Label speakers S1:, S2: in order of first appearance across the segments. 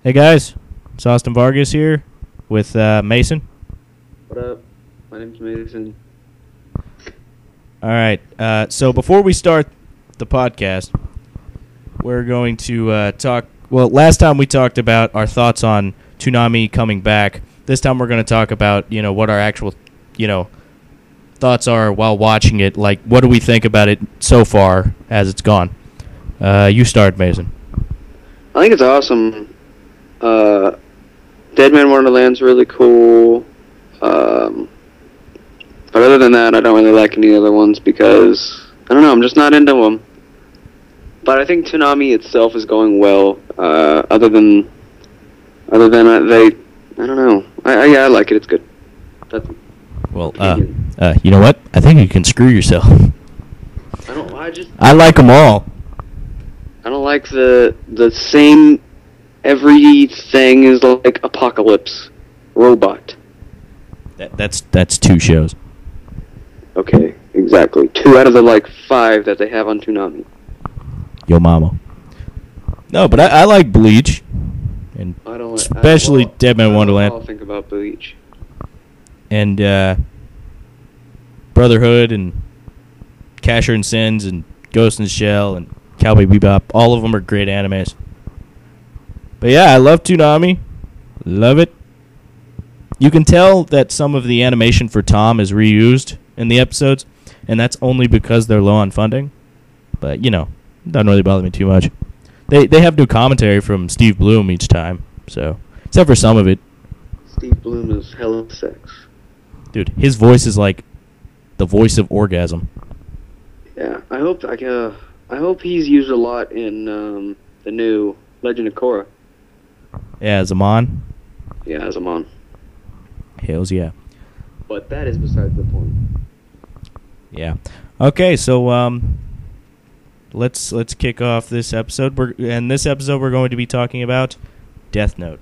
S1: Hey guys, it's Austin Vargas here with Mason.
S2: What up? My name's Mason.
S1: All right, so before we start the podcast, we're going to talk. Well, last time we talked about our thoughts on Toonami coming back. This time we're going to talk about what our actual thoughts are while watching it. Like, what do we think about it so far as it's gone? You start, Mason.
S2: I think it's awesome. Dead Man Wonderland's really cool. But other than that, I don't really like any other ones because, I don't know, I'm just not into them. But I think Toonami itself is going well. Other than I don't know. I like it. It's good.
S1: Well, you know what? I think you can screw yourself.
S2: I
S1: like them all.
S2: I don't like the same. Everything is like Apocalypse, Robot.
S1: That's 2 shows.
S2: Okay, exactly. 2 out of the 5 that they have on Toonami.
S1: Yo mama. No, but I like Bleach, and especially Dead Man Wonderland.
S2: I'll think about Bleach.
S1: And Brotherhood, and Casher and Sins, and Ghost in the Shell, and Cowboy Bebop. All of them are great animes. But yeah, I love Toonami. Love it. You can tell that some of the animation for Tom is reused in the episodes, and that's only because they're low on funding. But, doesn't really bother me too much. They have new commentary from Steve Bloom each time, so except for some of it.
S2: Steve Bloom is hella sex.
S1: Dude, his voice is like the voice of orgasm.
S2: Yeah, I hope he's used a lot in the new Legend of Korra.
S1: Yeah, Zaman.
S2: Yeah, Zaman.
S1: Hells yeah.
S2: But that is besides the point.
S1: Yeah. Okay, so let's kick off this episode. In this episode, we're going to be talking about Death Note.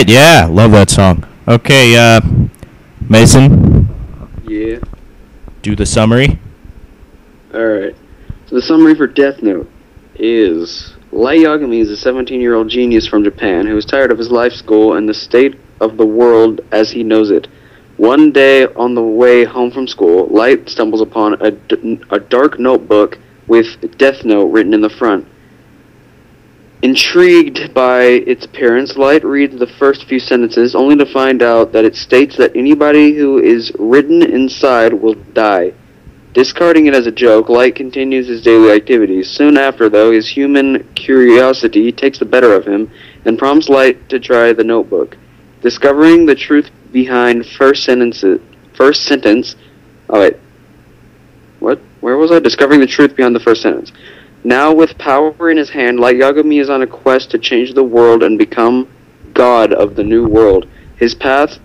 S1: Yeah, love that song. Okay, Mason.
S2: Yeah.
S1: Do the summary.
S2: Alright. So the summary for Death Note is Light Yagami is a 17-year-old genius from Japan who is tired of his life's goal and the state of the world as he knows it. One day on the way home from school, Light stumbles upon a dark notebook with Death Note written in the front. Intrigued by its appearance, Light reads the first few sentences, only to find out that it states that anybody who is written inside will die. Discarding it as a joke, Light continues his daily activities. Soon after, though, his human curiosity takes the better of him and prompts Light to try the notebook. Discovering the truth behind first sentence. Oh wait. What? Where was I? Discovering the truth behind the first sentence. Now, with power in his hand, Light Yagami is on a quest to change the world and become god of the new world. His path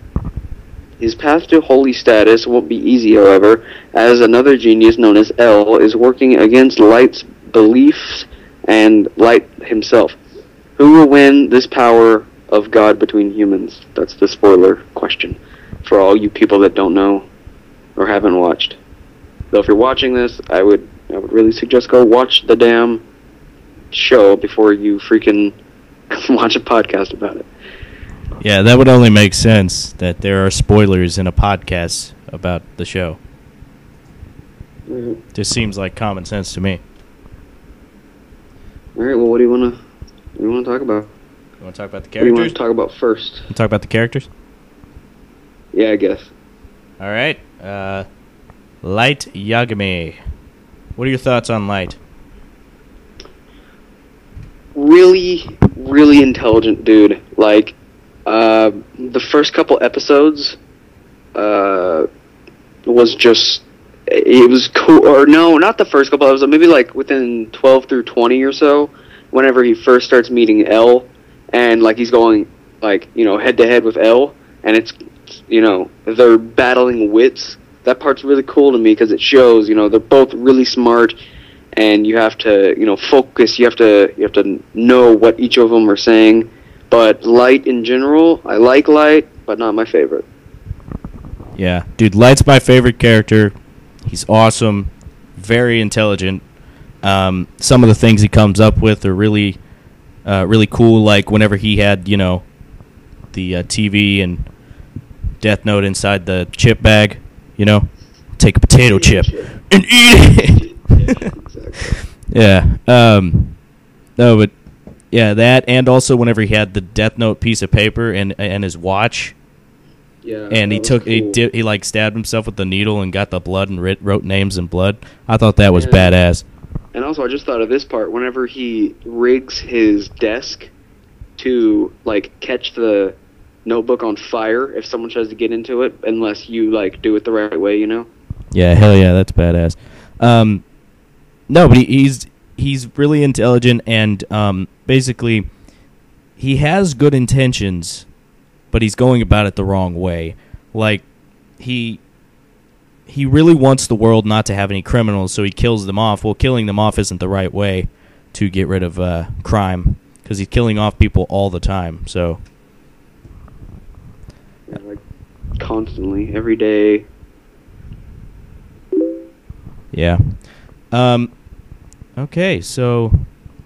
S2: to holy status won't be easy, however, as another genius known as L is working against Light's beliefs and Light himself. Who will win this power of God between humans? That's the spoiler question for all you people that don't know or haven't watched. Though if you're watching this, I would really suggest go watch the damn show before you freaking watch a podcast about it.
S1: Yeah, that would only make sense that there are spoilers in a podcast about the show.
S2: Mm-hmm.
S1: Just seems like common sense to me.
S2: All right. Well, what do you want to talk about?
S1: You want to talk about the
S2: What do you want
S1: characters?
S2: to talk about first?
S1: Talk about the characters?
S2: Yeah, I guess.
S1: All right. Light Yagami. What are your thoughts on Light?
S2: Really, really intelligent dude. Like, the first couple episodes, was just, it was cool. Or no, not the first couple episodes. Maybe like within 12 through 20 or so. Whenever he first starts meeting L, and like he's going like head to head with L, and it's they're battling wits. That part's really cool to me because it shows they're both really smart, and you have to focus. You have to know what each of them are saying. But Light in general, I like Light, but not my favorite.
S1: Yeah, dude, Light's my favorite character. He's awesome, very intelligent. Some of the things he comes up with are really, really cool. Like whenever he had, the TV and Death Note inside the chip bag, take a potato chip and eat it.
S2: Exactly.
S1: Yeah. No, but yeah, that, and also whenever he had the Death Note piece of paper and his watch.
S2: Yeah,
S1: And he took
S2: cool.
S1: he like stabbed himself with the needle and got the blood and wrote names in blood. I thought that was badass.
S2: And also, I just thought of this part. Whenever he rigs his desk to like catch the notebook on fire if someone tries to get into it, unless you like do it the right way,
S1: Yeah, hell yeah, that's badass. No, but he's really intelligent, and basically he has good intentions, but he's going about it the wrong way. Like he really wants the world not to have any criminals, so he kills them off. Well, killing them off isn't the right way to get rid of crime, because he's killing off people all the time. So
S2: Yeah, like constantly, every day.
S1: yeah. Okay, so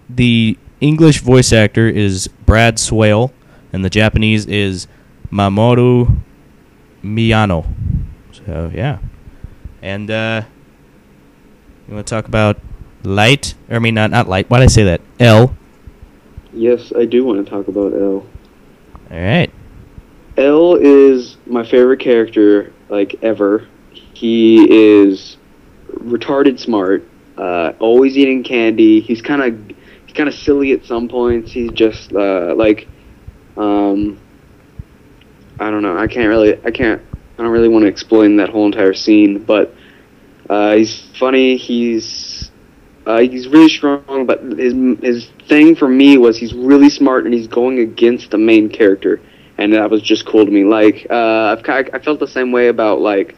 S1: the English voice actor is Brad Swale, and the Japanese is Mamoru Miyano. So yeah. And you want to talk about Light? I mean, not Light. Why did I say that? L.
S2: Yes, I do want to talk about L.
S1: All right.
S2: L is my favorite character, like, ever. He is retarded smart, always eating candy. He's kind of silly at some points. He's just, I don't know. I don't really want to explain that whole entire scene, but he's funny. He's really strong, but his thing for me was he's really smart and he's going against the main character, and that was just cool to me. Like I felt the same way about like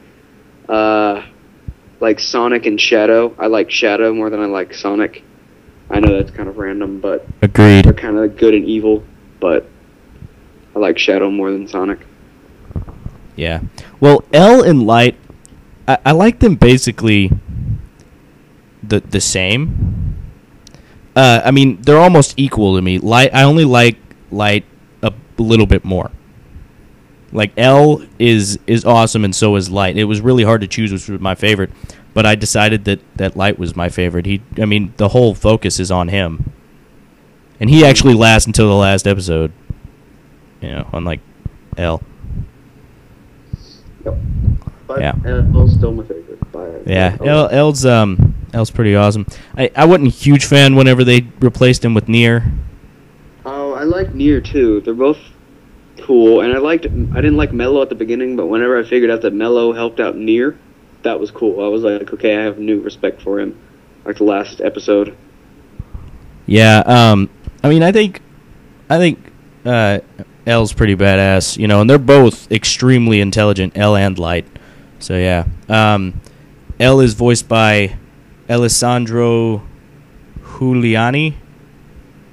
S2: Sonic and Shadow. I like Shadow more than I like Sonic. I know that's kind of random, but
S1: Agreed.
S2: they're kind of good and evil. But I like Shadow more than Sonic.
S1: Yeah. Well, L and Light, I like them basically the same. I mean, they're almost equal to me. Light, I only like Light a little bit more. Like, L is awesome, and so is Light. It was really hard to choose which was my favorite, but I decided that Light was my favorite. The whole focus is on him. And he actually lasts until the last episode. Unlike L.
S2: Yep. But
S1: Yeah.
S2: L's still my favorite.
S1: Yeah, L's pretty awesome. I wasn't a huge fan whenever they replaced him with Nier.
S2: Oh, I like Nier too. They're both cool, and I didn't like Mello at the beginning, but whenever I figured out that Mello helped out Nier, that was cool. I was like, okay, I have new respect for him. Like the last episode.
S1: Yeah, I think L's pretty badass, and they're both extremely intelligent, L and Light. So yeah, L is voiced by Alessandro Giuliani,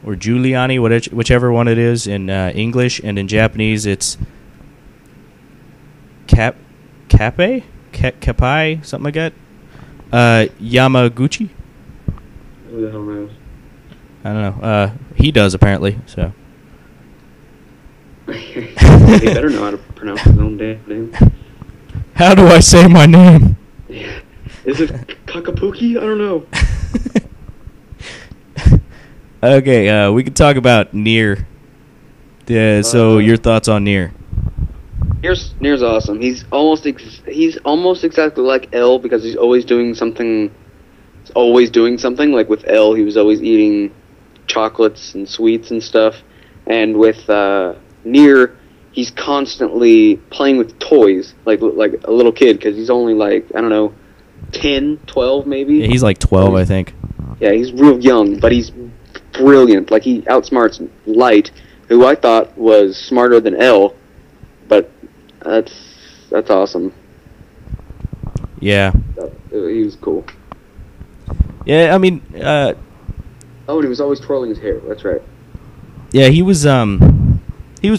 S1: or Giuliani, whichever one it is in English, and in Japanese it's Kapai, something like that. Yamaguchi.
S2: Who the hell knows?
S1: I don't know. He does apparently. So.
S2: He better know how to pronounce his own damn name.
S1: How do I say my name?
S2: Yeah. Is it Kakapuki? I don't know.
S1: Okay, we can talk about Nier. So your thoughts on Nier?
S2: Nier's awesome. He's almost exactly like L because he's always doing something. He's always doing something. Like with L, he was always eating chocolates and sweets and stuff. And with Nier, he's constantly playing with toys, like a little kid, because he's only like, I don't know, 10, 12 maybe.
S1: Yeah, he's like 12, I think.
S2: Yeah, he's real young, but he's brilliant. Like, he outsmarts Light, who I thought was smarter than L, but that's awesome.
S1: Yeah.
S2: He was cool.
S1: Yeah, I mean,
S2: oh, and he was always twirling his hair. That's right.
S1: Yeah, he was a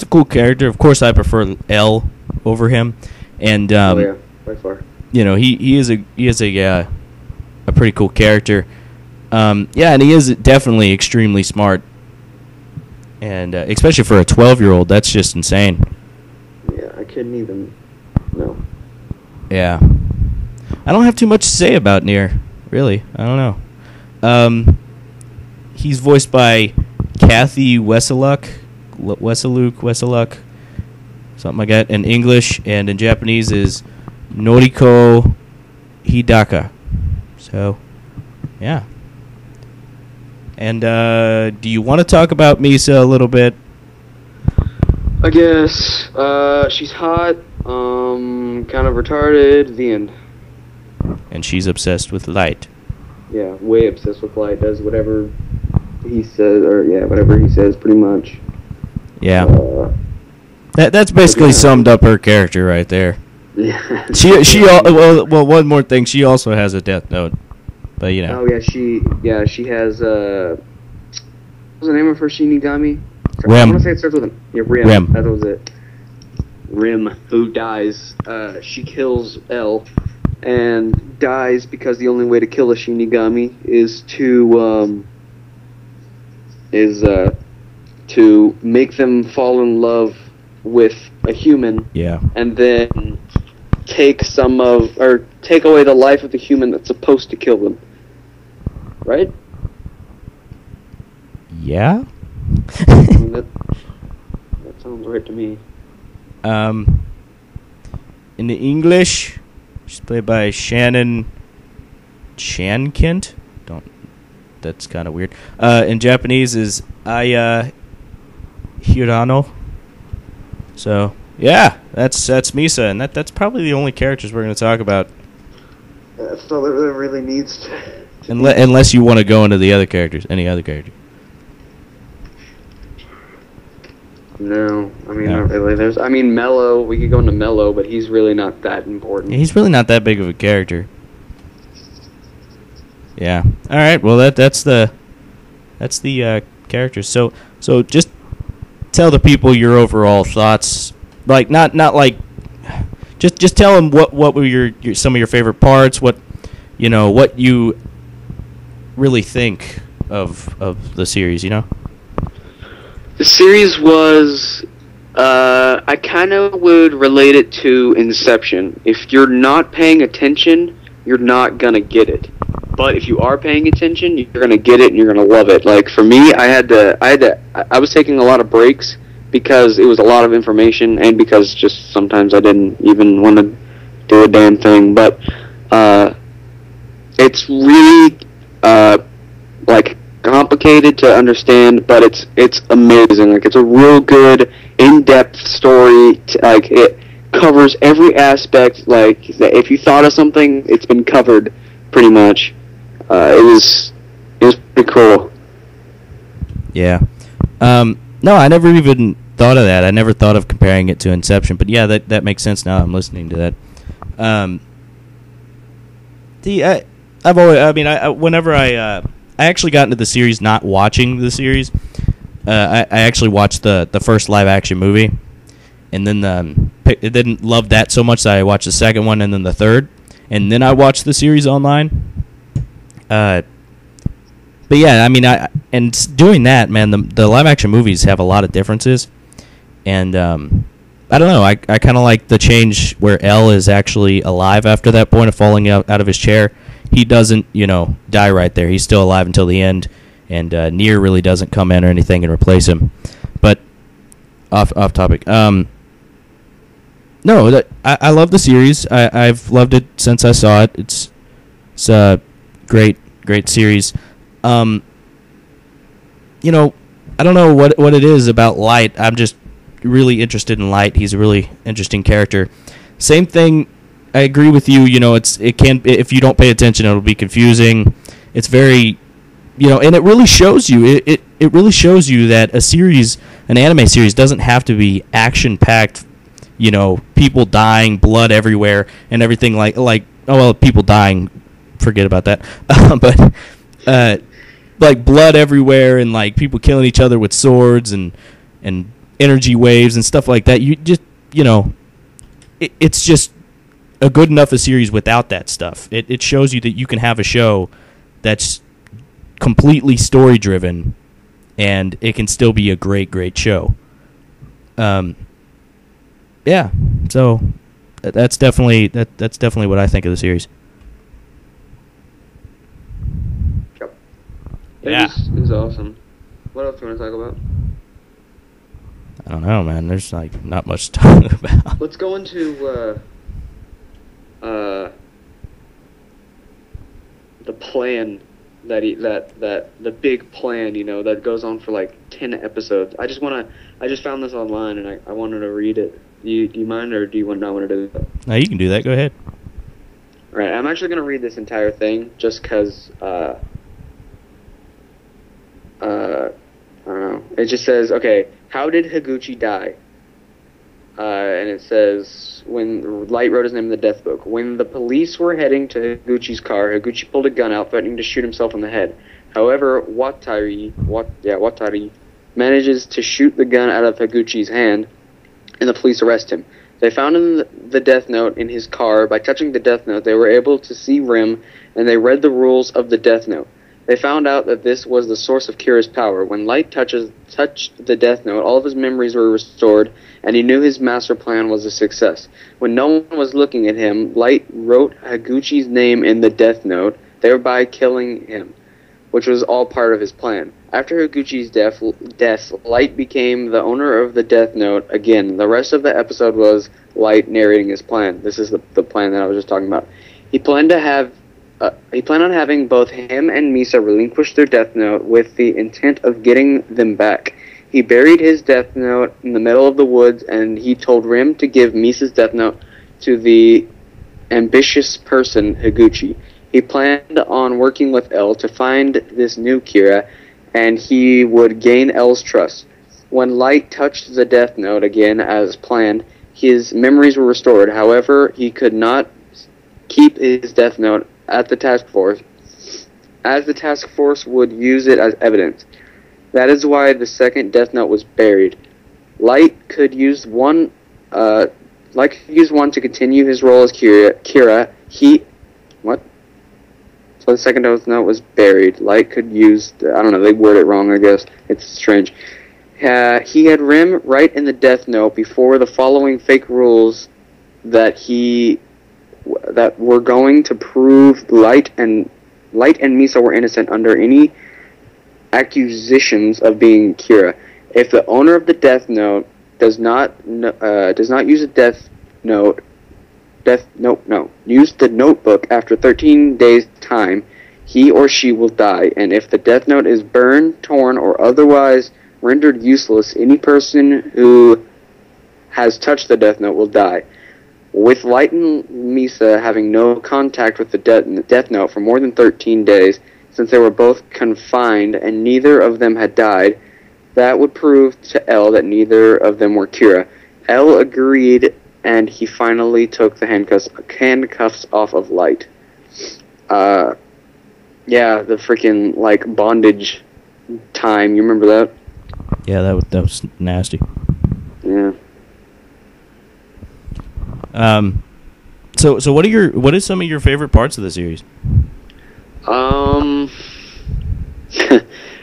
S1: cool character. Of course, I prefer L over him, and
S2: Oh yeah, by far.
S1: you know, he is a pretty cool character. Yeah, and he is definitely extremely smart, and especially for a 12-year-old, that's just insane.
S2: Yeah, I couldn't even. No.
S1: Yeah, I don't have too much to say about Nier, really. I don't know. He's voiced by Kathy Weseluk, something like that, in English, and in Japanese is Noriko Hidaka. So, yeah. And do you want to talk about Misa a little bit?
S2: I guess she's hot, kind of retarded. The end.
S1: And she's obsessed with Light.
S2: Yeah, way obsessed with Light. Does whatever he says, or whatever he says, pretty much.
S1: Yeah. That's basically summed up her character right there.
S2: Yeah.
S1: Well, one more thing. She also has a Death Note, but you know.
S2: Oh yeah, she has what's the name of her Shinigami?
S1: Rim.
S2: I want to say it starts with an Rim.
S1: Rim.
S2: That was it. Rim, who dies. She kills L, and dies because the only way to kill a Shinigami is to make them fall in love with a human.
S1: Yeah.
S2: And then take away the life of the human that's supposed to kill them. Right?
S1: Yeah.
S2: I mean, that sounds right to me.
S1: In the English, she's played by Shannon Shankint. That's kind of weird. In Japanese is Aya Hirano. So yeah, that's Misa, and that's probably the only characters we're going to talk about.
S2: That's all it really needs to
S1: unless you want to go into the other characters, any other character.
S2: No, I mean not really. Mello. We could go into Mello, but he's really not that important.
S1: Yeah, he's really not that big of a character. Yeah. All right. Well, that's the characters. So just tell the people your overall thoughts. Like not like just tell them what were your some of your favorite parts. What you really think of the series. You know.
S2: The series was, I kind of would relate it to Inception. If you're not paying attention, you're not going to get it. But if you are paying attention, you're going to get it and you're going to love it. Like, for me, I was taking a lot of breaks because it was a lot of information and because just sometimes I didn't even want to do a damn thing. But, it's really, complicated to understand, but it's amazing. Like, it's a real good, in-depth story. It covers every aspect. Like, if you thought of something, it's been covered pretty much. It was pretty cool.
S1: Yeah. No, I never even thought of that. I never thought of comparing it to Inception, but yeah, that makes sense now. I'm listening to that. Whenever I actually got into the series not watching the series. I actually watched the first live-action movie, and then didn't love that so much that I watched the second one and then the third, and then I watched the series online. But yeah, I mean, doing that, man, the live action movies have a lot of differences, and I don't know. I kind of like the change where L is actually alive after that point of falling out of his chair. He doesn't, die right there. He's still alive until the end, and Nier really doesn't come in or anything and replace him. But off topic. No, I love the series. I've loved it since I saw it. It's a great series. I don't know what it is about Light. I'm just really interested in Light. He's a really interesting character. Same thing. I agree with you. It can, if you don't pay attention, it'll be confusing. It's very, and it really shows you. It really shows you that an anime series, doesn't have to be action packed. People dying, blood everywhere, and everything people dying. Forget about that. But like blood everywhere and like people killing each other with swords and energy waves and stuff like that. You just it's just a good enough a series without that stuff. It shows you that you can have a show that's completely story driven and it can still be a great show. Yeah. So that's definitely what I think of the series.
S2: Yeah. It was awesome. What else do you want to talk about?
S1: I don't know, man. There's not much to talk about.
S2: Let's go into the plan the big plan, that goes on for like 10 episodes. I just found this online and I wanted to read it. Do you mind, or do you not want to do that?
S1: No, you can do that. Go ahead.
S2: All right, I'm actually going to read this entire thing just because I don't know. It just says, okay, how did Higuchi die? And it says, when Light wrote his name in the death book, when the police were heading to Higuchi's car, Higuchi pulled a gun out, threatening to shoot himself in the head. However, Watari manages to shoot the gun out of Higuchi's hand, and the police arrest him. They found the death note in his car. By touching the death note, they were able to see Rim, and they read the rules of the death note. They found out that this was the source of Kira's power. When Light touched the death note, all of his memories were restored, and he knew his master plan was a success. When no one was looking at him, Light wrote Higuchi's name in the death note, thereby killing him, which was all part of his plan. After Higuchi's death, Light became the owner of the death note again. The rest of the episode was Light narrating his plan. This is the plan that I was just talking about. He planned on having both him and Misa relinquish their death note with the intent of getting them back. He buried his death note in the middle of the woods, and he told Rim to give Misa's death note to the ambitious person, Higuchi. He planned on working with L to find this new Kira, and he would gain L's trust. When Light touched the death note again as planned, his memories were restored. However, he could not keep his death note at the task force, as the task force would use it as evidence. That is why the second death note was buried. Light could use one to continue his role as Kira. So the second death note was buried. Light could use, I don't know, they word it wrong, I guess. It's strange. He had Rim write in the death note before the following fake rules that were going to prove Light and Misa were innocent under any accusations of being Kira. If the owner of the death note does not use a use the notebook after 13 days' time, he or she will die. And if the death note is burned, torn, or otherwise rendered useless, any person who has touched the death note will die. With Light and Misa having no contact with the death note for more than 13 days, since they were both confined and neither of them had died, that would prove to L that neither of them were Kira. L agreed, and he finally took the handcuffs off of Light. Yeah, the freaking, bondage time, you remember that?
S1: Yeah, that was nasty.
S2: Yeah.
S1: So what are some of your favorite parts of the series?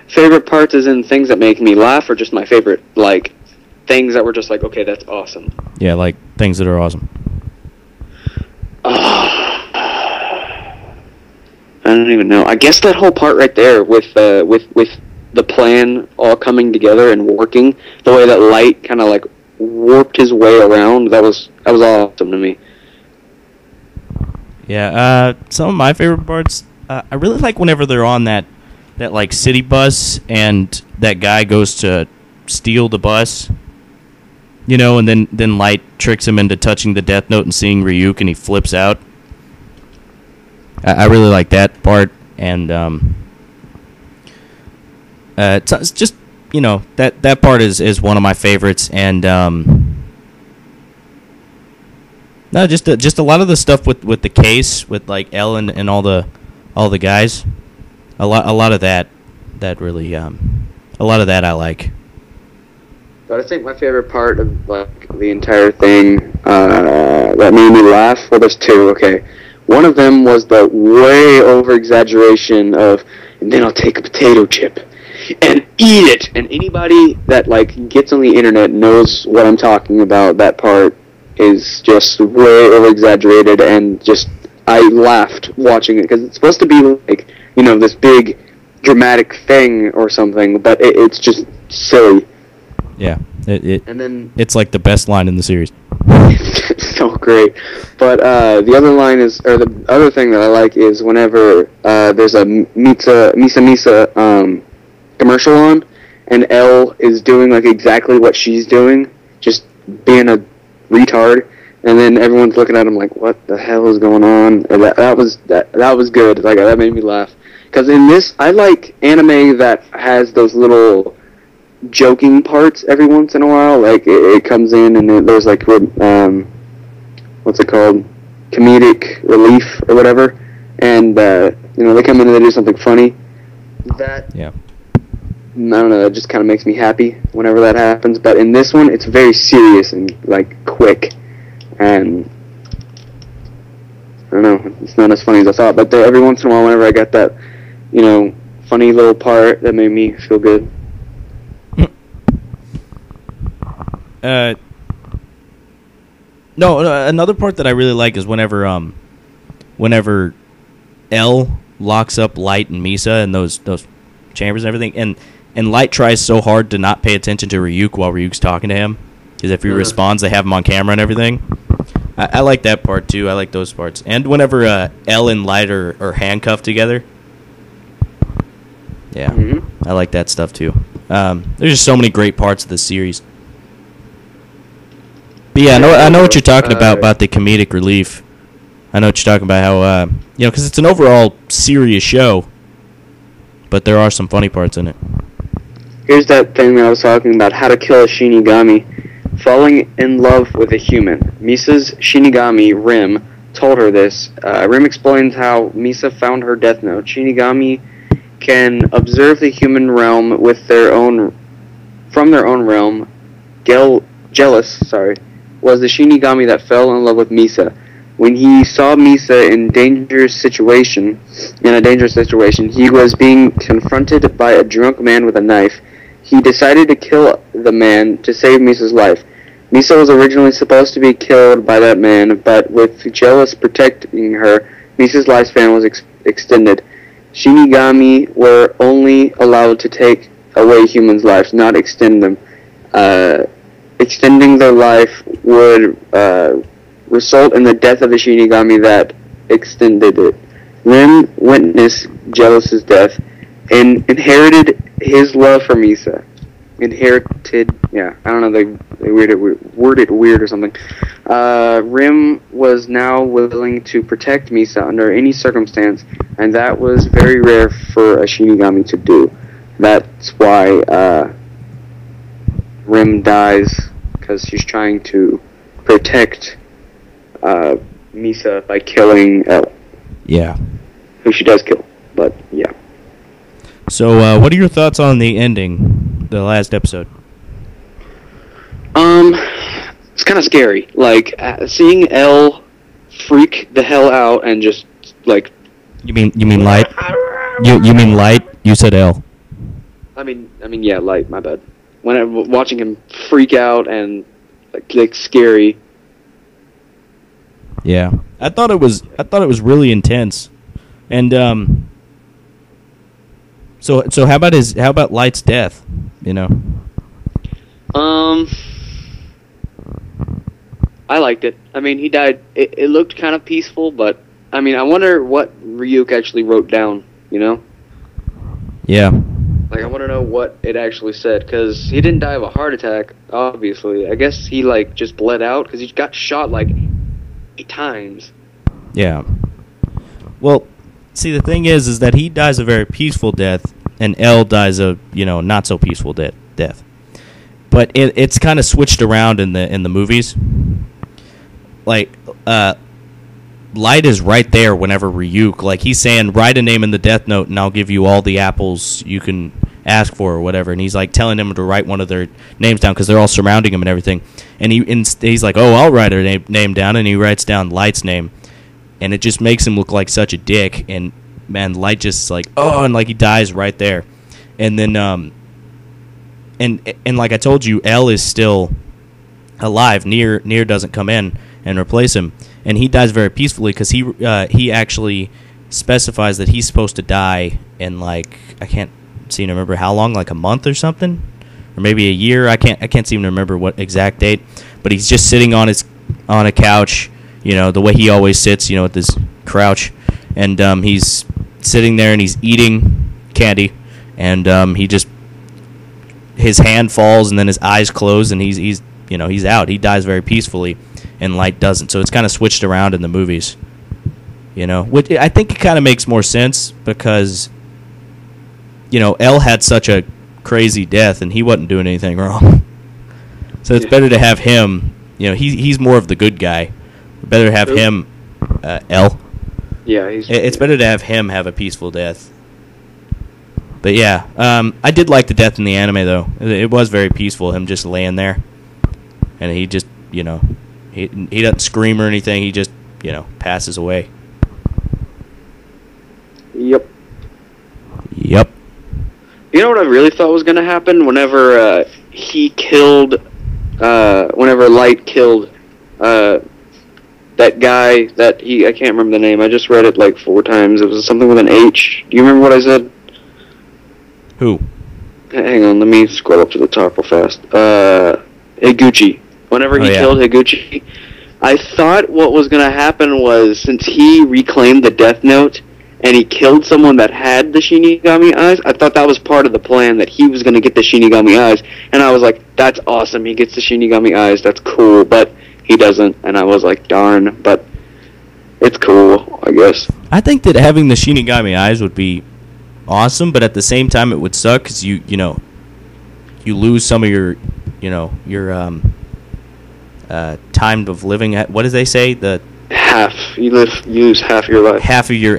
S2: favorite parts is in things that make me laugh, or just my favorite, like, things that were just like, okay, that's awesome.
S1: Yeah, like things that are awesome.
S2: I don't even know. I guess that whole part right there with the plan all coming together and working, the way that Light kind of like warped his way around, that was awesome to me.
S1: Yeah, some of my favorite parts, I really like whenever they're on that like city bus and that guy goes to steal the bus, you know, and then Light tricks him into touching the Death Note and seeing Ryuk, and he flips out. I really like that part, and it's just, you know, that part is one of my favorites, and no, just a lot of the stuff with the case, with like L and all the guys, a lot of that really a lot of that I like.
S2: But I think my favorite part of like the entire thing that made me laugh, well, there's two. Okay, one of them was the way over exaggeration of, and then I'll take a potato chip and eat it. And anybody that like gets on the internet knows what I'm talking about. That part is just way over exaggerated, and just I laughed watching it because it's supposed to be like, you know, this big dramatic thing or something, but it's just silly.
S1: Yeah,
S2: and then
S1: it's like the best line in the series.
S2: It's so great. But the other line is, or the other thing that I like is whenever there's a Misa commercial on, and Elle is doing like exactly what she's doing, just being a retard, and then everyone's looking at him like, what the hell is going on? And that was good. Like, that made me laugh. Because in this, I like anime that has those little joking parts every once in a while. Like, it comes in and there's like, what's it called? Comedic relief or whatever. And, you know, they come in and they do something funny.
S1: Yeah.
S2: I don't know, that just kind of makes me happy whenever that happens. But in this one, it's very serious and, like, quick. And, I don't know, it's not as funny as I thought. But every once in a while, whenever I got that, you know, funny little part, that made me feel good.
S1: No, another part that I really like is whenever L locks up Light and Misa in those chambers and everything, and Light tries so hard to not pay attention to Ryuk while Ryuk's talking to him, because if he responds, they have him on camera and everything. I like that part too. I like those parts. And whenever L and Light are handcuffed together, yeah, I like that stuff too. There's just so many great parts of this series. But yeah, I know what you're talking about the comedic relief. I know what you're talking about, how, you know, because it's an overall serious show, but there are some funny parts in it.
S2: Here's that thing that I was talking about, how to kill a Shinigami. Falling in love with a human. Misa's Shinigami, Rim, told her this. Rim explains how Misa found her Death Note. Shinigami can observe the human realm from their own realm. Jealous was the Shinigami that fell in love with Misa. When he saw Misa in a dangerous situation, he was being confronted by a drunk man with a knife. He decided to kill the man to save Misa's life. Misa was originally supposed to be killed by that man, but with Jealous protecting her, Misa's lifespan was extended. Shinigami were only allowed to take away humans' lives, not extend them. Extending their life would result in the death of the Shinigami that extended it. Rim witnessed Jealous's death and inherited his love for Misa. I don't know, they worded weird or something. Rim was now willing to protect Misa under any circumstance, and that was very rare for a Shinigami to do. That's why Rim dies, because she's trying to protect Misa by killing L.
S1: Yeah.
S2: Who she does kill, but yeah.
S1: So, what are your thoughts on the ending, the last episode?
S2: It's kind of scary. Like, seeing L freak the hell out and just, like...
S1: You mean Light? You mean Light? You said L.
S2: Yeah, Light. My bad. When I'm watching him freak out and like scary.
S1: Yeah, I thought it was really intense, and so how about Light's death? You know.
S2: I liked it. I mean, he died. It looked kind of peaceful, but I mean, I wonder what Ryuk actually wrote down. You know.
S1: Yeah.
S2: Like, I want to know what it actually said, because he didn't die of a heart attack, obviously. I guess he, like, just bled out, because he got shot, like, 8 times.
S1: Yeah. Well, see, the thing is that he dies a very peaceful death, and L dies a, not so peaceful death. But it's kind of switched around in the movies. Like, Light is right there whenever Ryuk, like, he's saying, write a name in the death note and I'll give you all the apples you can ask for or whatever. And he's, like, telling him to write one of their names down because they're all surrounding him and everything. And he's like, oh, I'll write her name down. And he writes down Light's name. And it just makes him look like such a dick. And, man, Light just, like, oh, and, like, he dies right there. And then, and like I told you, L is still alive. Nier doesn't come in and replace him. And he dies very peacefully because he actually specifies that he's supposed to die in, like, I can't seem to remember how long, like a month or something, or maybe a year. I can't seem to remember what exact date. But he's just sitting on a couch, the way he always sits, with this crouch, and he's sitting there and he's eating candy, and his hand falls and then his eyes close and he's out. He dies very peacefully. And Light doesn't, so it's kind of switched around in the movies, which I think it kind of makes more sense because, L had such a crazy death and he wasn't doing anything wrong, so it's better to have him. He's more of the good guy. Better have him, L.
S2: Yeah,
S1: it's better to have him have a peaceful death. But yeah, I did like the death in the anime though. It was very peaceful. Him just laying there, and he just He doesn't scream or anything. He just, passes away.
S2: Yep.
S1: Yep.
S2: You know what I really thought was going to happen? Whenever whenever Light killed that guy I can't remember the name. I just read it like 4 times. It was something with an H. Do you remember what I said?
S1: Who?
S2: Hang on, let me scroll up to the top real fast. Higuchi. Whenever he killed Higuchi, I thought what was going to happen was, since he reclaimed the Death Note and he killed someone that had the Shinigami eyes, I thought that was part of the plan, that he was going to get the Shinigami eyes. And I was like, that's awesome, he gets the Shinigami eyes, that's cool, but he doesn't. And I was like, darn, but it's cool, I guess.
S1: I think that having the Shinigami eyes would be awesome, but at the same time it would suck because you lose some of your time of living. What do they say? The
S2: half. You lose half your life.
S1: Half of your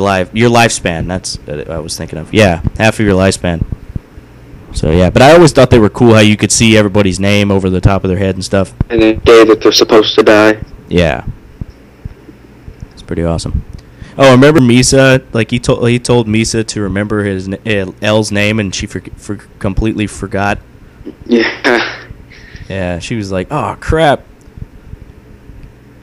S1: life. Your lifespan. That's what I was thinking of. Yeah, half of your lifespan. So yeah, but I always thought they were cool how you could see everybody's name over the top of their head and stuff.
S2: And the day that they're supposed to die.
S1: Yeah, it's pretty awesome. Oh, remember Misa? Like he told Misa to remember his L's name, and she completely forgot.
S2: Yeah.
S1: Yeah, she was like, "Oh crap!"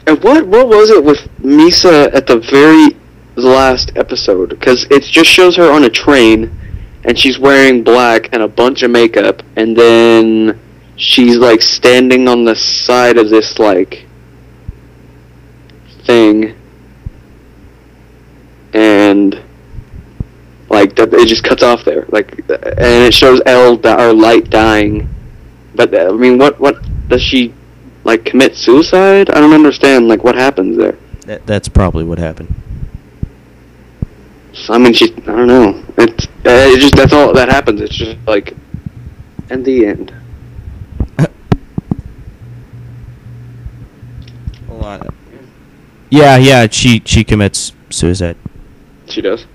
S2: And what was it with Misa at the very last episode? Because it just shows her on a train, and she's wearing black and a bunch of makeup, and then she's like standing on the side of this like thing, and like it just cuts off there, like, and it shows Light dying. But I mean, what does she like commit suicide? I don't understand. Like, what happens there?
S1: That's probably what happened.
S2: I mean, I don't know. It's just, that's all that happens. It's just like, and the end.
S1: Hold on. Yeah. She commits suicide.
S2: She does.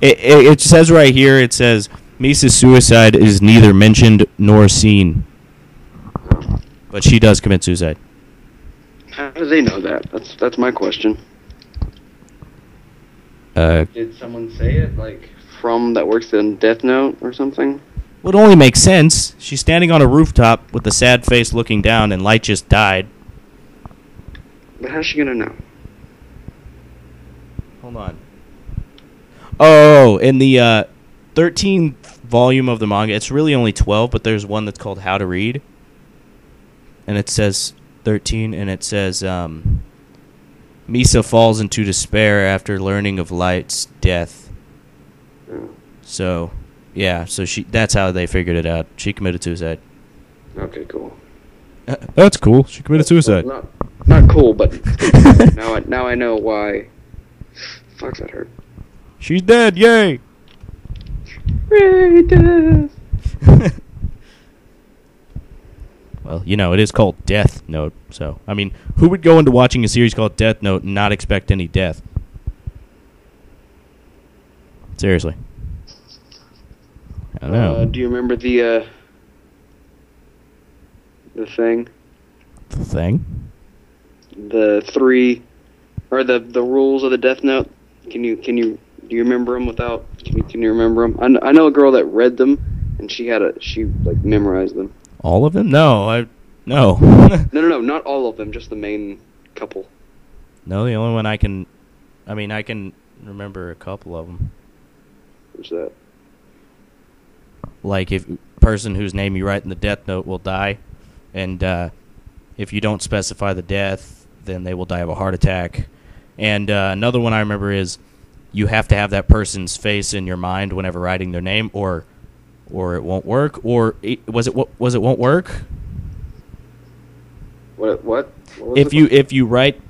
S1: It says right here. It says Misa's suicide is neither mentioned nor seen, but she does commit suicide.
S2: How do they know that? That's my question. Did someone say it? Like, from that works in Death Note or something?
S1: Would only make sense. She's standing on a rooftop with a sad face looking down, and Light just died.
S2: But how's she gonna know?
S1: Hold on. Oh, in the 13th volume of the manga, it's really only 12, but there's one that's called How to Read. And it says 13, and it says, Misa falls into despair after learning of Light's death.
S2: Oh.
S1: So, yeah, so that's how they figured it out. She committed suicide.
S2: Okay, cool.
S1: That's cool. She committed suicide.
S2: Not cool, but now I know why. Fuck, that hurt.
S1: She's dead, yay!
S2: Ray death.
S1: Well, you know, it is called Death Note, so, I mean, who would go into watching a series called Death Note and not expect any death? Seriously. I don't know.
S2: Do you remember the thing?
S1: The thing?
S2: The three, or the rules of the Death Note? Do you remember them without, can you remember them? I know a girl that read them, and she memorized them.
S1: All of them? No.
S2: No, not all of them, just the main couple.
S1: No, the only one I can remember a couple of them.
S2: What's that?
S1: Like, if person whose name you write in the Death Note will die, and if you don't specify the death, then they will die of a heart attack. And another one I remember is you have to have that person's face in your mind whenever writing their name, or it won't work. Or was it won't work?
S2: What?
S1: If you write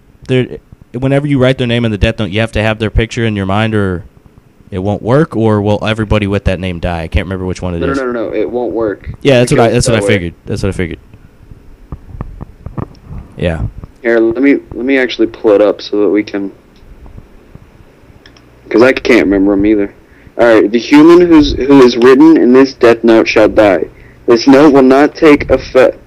S1: whenever you write their name in the Death Note, you have to have their picture in your mind, or it won't work. Or will everybody with that name die? I can't remember which one it is.
S2: No, it won't work.
S1: Yeah, that's what I figured. That's what I figured. Yeah.
S2: Here, let me actually pull it up so that we can, because I can't remember them either. All right, the human who is written in this Death Note shall die. This note will not take effect.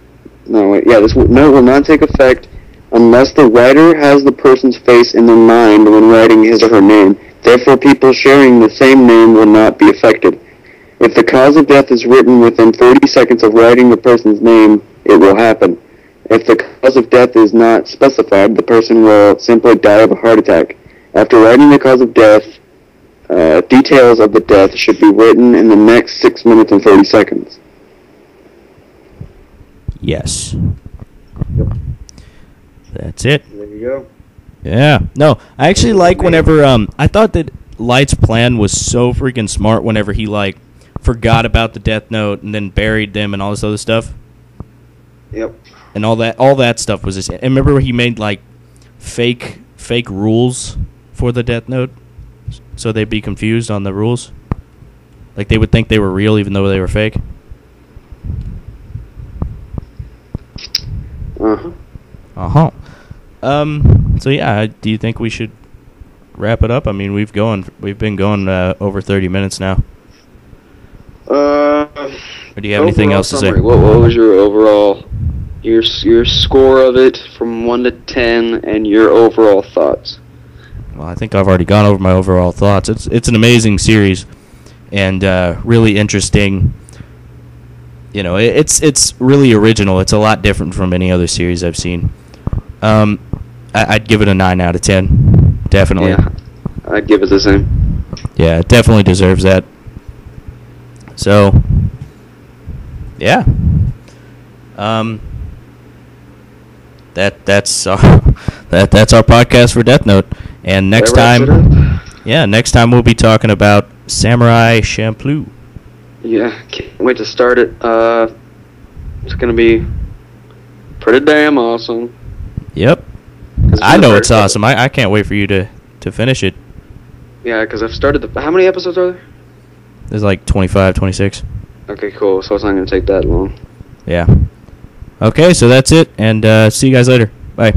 S2: This note will not take effect unless the writer has the person's face in their mind when writing his or her name. Therefore, people sharing the same name will not be affected. If the cause of death is written within 30 seconds of writing the person's name, it will happen. If the cause of death is not specified, the person will simply die of a heart attack. After writing the cause of death, details of the death should be written in the next 6 minutes and 30 seconds.
S1: Yes.
S2: Yep.
S1: That's it.
S2: There you go.
S1: Yeah. No, I actually like whenever I thought that Light's plan was so freaking smart whenever he forgot about the Death Note and then buried them and all this other stuff.
S2: Yep.
S1: And all that stuff was just. I remember he made fake rules for the Death Note, so they'd be confused on the rules. Like they would think they were real even though they were fake. So yeah, do you think we should wrap it up? I mean, we've been going over 30 minutes now. Or do you have anything else to say?
S2: What was your overall, your score of it from 1 to 10, and your overall thoughts?
S1: Well, I think I've already gone over my overall thoughts. It's an amazing series, and really interesting. You know, it's really original. It's a lot different from any other series I've seen. I'd give it a 9 out of 10. Definitely.
S2: Yeah, I'd give it the same.
S1: Yeah, it definitely deserves that. So, yeah. That's our podcast for Death Note. And next time we'll be talking about Samurai Champloo.
S2: Yeah, can't wait to start it. It's gonna be pretty damn awesome.
S1: Yep. I know it's awesome. I can't wait for you to finish it.
S2: Yeah, because I've started how many episodes are there?
S1: There's 25, 26.
S2: Okay, cool. So it's not going to take that long.
S1: Yeah. Okay, so that's it, and see you guys later. Bye.